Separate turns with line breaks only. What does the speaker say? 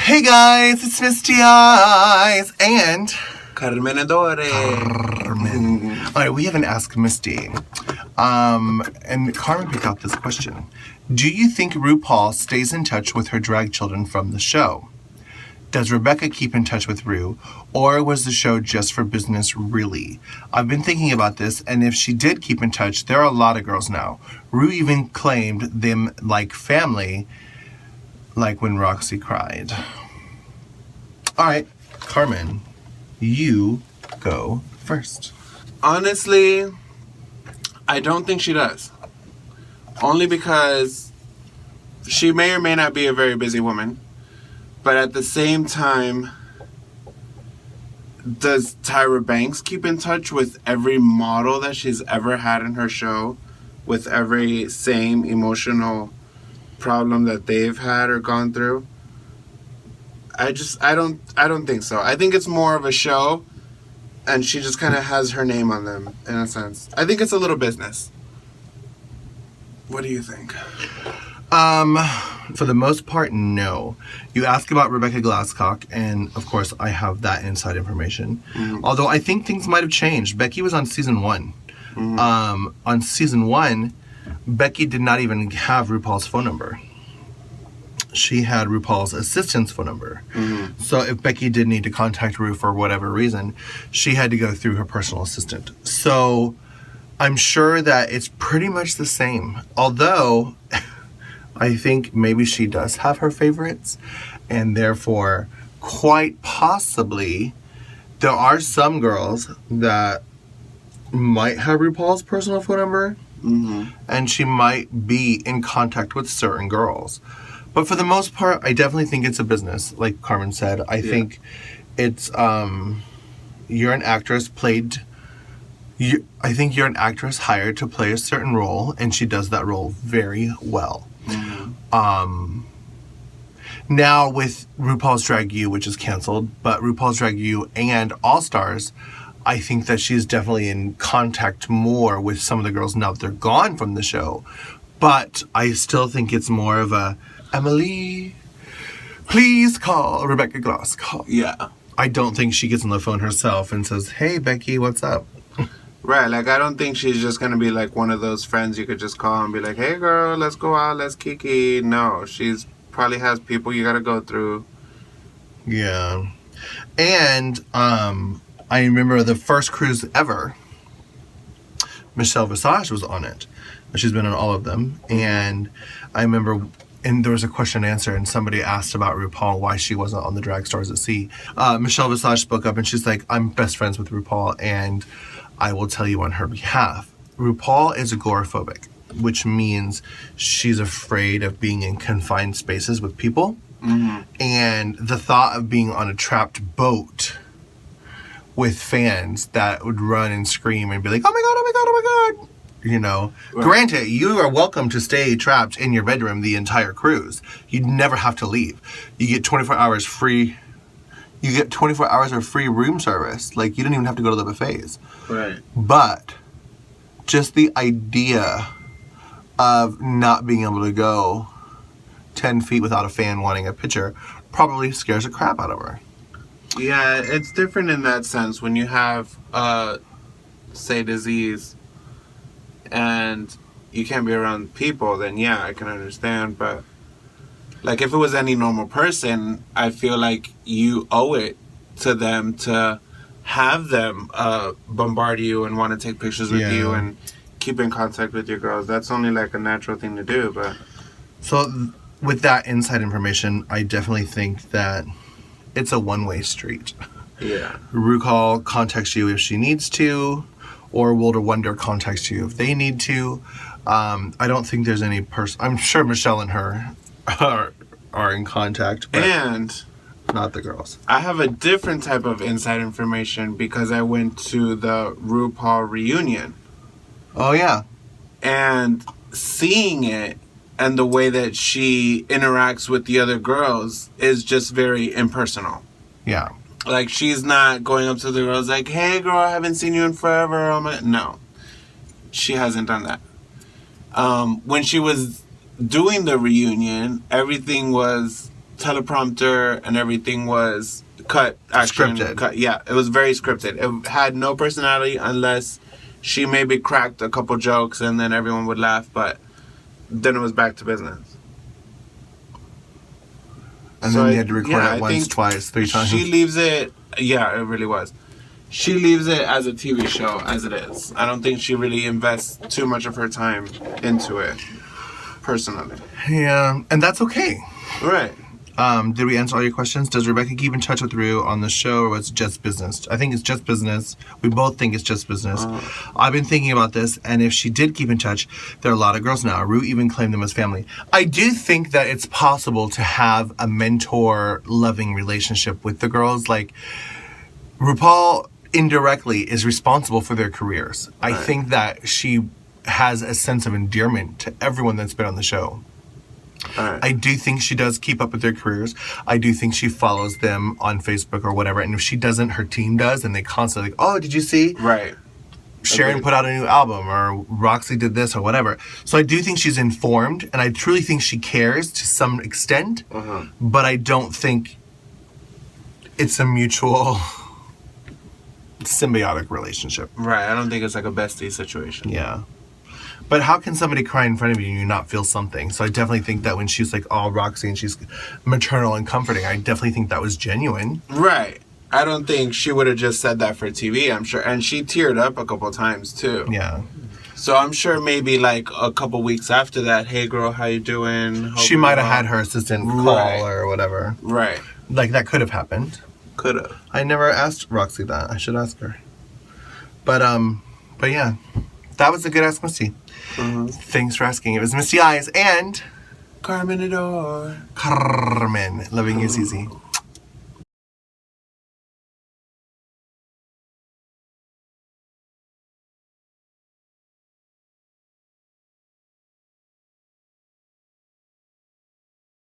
Hey guys, it's Misty Eyez and
Carmen.
Alright, we haven't asked Misty. And Carmen picked out this question. Do you think RuPaul stays in touch with her drag children from the show? Does Rebecca keep in touch with Ru, or was the show just for business, really? I've been thinking about this, and if she did keep in touch, there are a lot of girls now. Ru even claimed them like family, like when Roxxxy cried. All right, Carmen, you go first.
Honestly, I don't think she does. Only because she may or may not be a very busy woman. But at the same time, does Tyra Banks keep in touch with every model that she's ever had in her show? With every same emotional problem that they've had or gone through? I don't think so. I think it's more of a show, and she just kind of has her name on them, in a sense. I think it's a little business. What do you think?
For the most part, no. You ask about Rebecca Glasscock, and of course, I have that inside information. Mm-hmm. Although I think things might have changed. Becky was on season 1. Mm-hmm. On season 1, Becky did not even have RuPaul's phone number. She had RuPaul's assistant's phone number. Mm-hmm. So if Becky did need to contact Ru for whatever reason, she had to go through her personal assistant. So I'm sure that it's pretty much the same. Although I think maybe she does have her favorites, and therefore, quite possibly, there are some girls that might have RuPaul's personal phone number, mm-hmm. and she might be in contact with certain girls. But for the most part, I definitely think it's a business, like Carmen said. I think it's, you're an actress I think you're an actress hired to play a certain role, and she does that role very well. Mm-hmm. Now with RuPaul's Drag U, which is canceled, but RuPaul's Drag U and All Stars, I think that she's definitely in contact more with some of the girls now that they're gone from the show. But I still think it's more of a, Emily, please call Rebecca Glasscock.
Yeah.
I don't think she gets on the phone herself and says, hey, Becky, what's up?
Right, like I don't think she's just gonna be like one of those friends you could just call and be like, hey girl, let's go out, let's kiki. No, she's probably has people you gotta go through.
Yeah. And I remember the first cruise ever, Michelle Visage was on it. She's been on all of them. And I remember, and there was a question and answer, and somebody asked about RuPaul, why she wasn't on the Drag Stars at Sea. Michelle Visage spoke up, and she's like, I'm best friends with RuPaul, and I will tell you on her behalf. RuPaul is agoraphobic, which means she's afraid of being in confined spaces with people. Mm-hmm. And the thought of being on a trapped boat with fans that would run and scream and be like, oh my God, oh my God, oh my God. You know, right. Granted, you are welcome to stay trapped in your bedroom the entire cruise. You'd never have to leave. You get 24 hours free. You get 24 hours of free room service. Like, you don't even have to go to the buffets.
Right.
But just the idea of not being able to go 10 feet without a fan wanting a picture probably scares the crap out of her.
Yeah, it's different in that sense. When you have, say, disease and you can't be around people, then yeah, I can understand. But like if it was any normal person, I feel like you owe it to them to have them bombard you and want to take pictures with you and keep in contact with your girls. That's only like a natural thing to do. But
so with that inside information, I definitely think that it's a one-way street.
Yeah.
RuPaul contacts you if she needs to, or Wilder Wonder contacts you if they need to. I don't think there's any person. I'm sure Michelle and her are in contact, but
and
not the girls.
I have a different type of inside information because I went to the RuPaul reunion.
Oh yeah.
And seeing it and the way that she interacts with the other girls is just very impersonal.
Yeah.
Like, she's not going up to the girls like, hey, girl, I haven't seen you in forever. No. She hasn't done that. When she was doing the reunion, everything was teleprompter and everything was cut. Action,
Scripted.
Cut. Yeah, it was very scripted. It had no personality unless she maybe cracked a couple jokes and then everyone would laugh, but then it was back to business.
And then you had to record it once,
think
twice, 3 times.
She leaves it. Yeah, it really was. She leaves it as a TV show as it is. I don't think she really invests too much of her time into it, personally.
Yeah, and that's okay.
Right.
Did we answer all your questions? Does Rebecca keep in touch with Rue on the show, or was it just business? I think it's just business. We both think it's just business. I've been thinking about this, and if she did keep in touch, there are a lot of girls now. Rue even claimed them as family. I do think that it's possible to have a mentor-loving relationship with the girls. Like, RuPaul indirectly is responsible for their careers.
Right.
I think that she has a sense of endearment to everyone that's been on the show.
Right.
I do think she does keep up with their careers. I do think she follows them on Facebook or whatever. And if she doesn't, her team does. And they constantly, oh, did you see?
Right.
Sharon put out a new album, or Roxxxy did this, or whatever. So I do think she's informed. And I truly think she cares to some extent. But I don't think it's a mutual symbiotic relationship.
Right. I don't think it's like a bestie situation.
Yeah. But how can somebody cry in front of you and you not feel something? So I definitely think that when she's like all Roxxxy and she's maternal and comforting, I definitely think that was genuine.
Right. I don't think she would have just said that for TV, I'm sure. And she teared up a couple times, too.
Yeah.
So I'm sure maybe like a couple weeks after that, hey, girl, how you doing? Hope
She
you're
might have
well.
had her assistant call
Right.
or whatever.
Right.
Like, that could have happened.
Could have.
I never asked Roxxxy that. I should ask her. But yeah. That was a good Ask Misty. Thanks for asking. It was Misty Eyez and
Carmen Adore.
Carmen. Loving you, Zizi.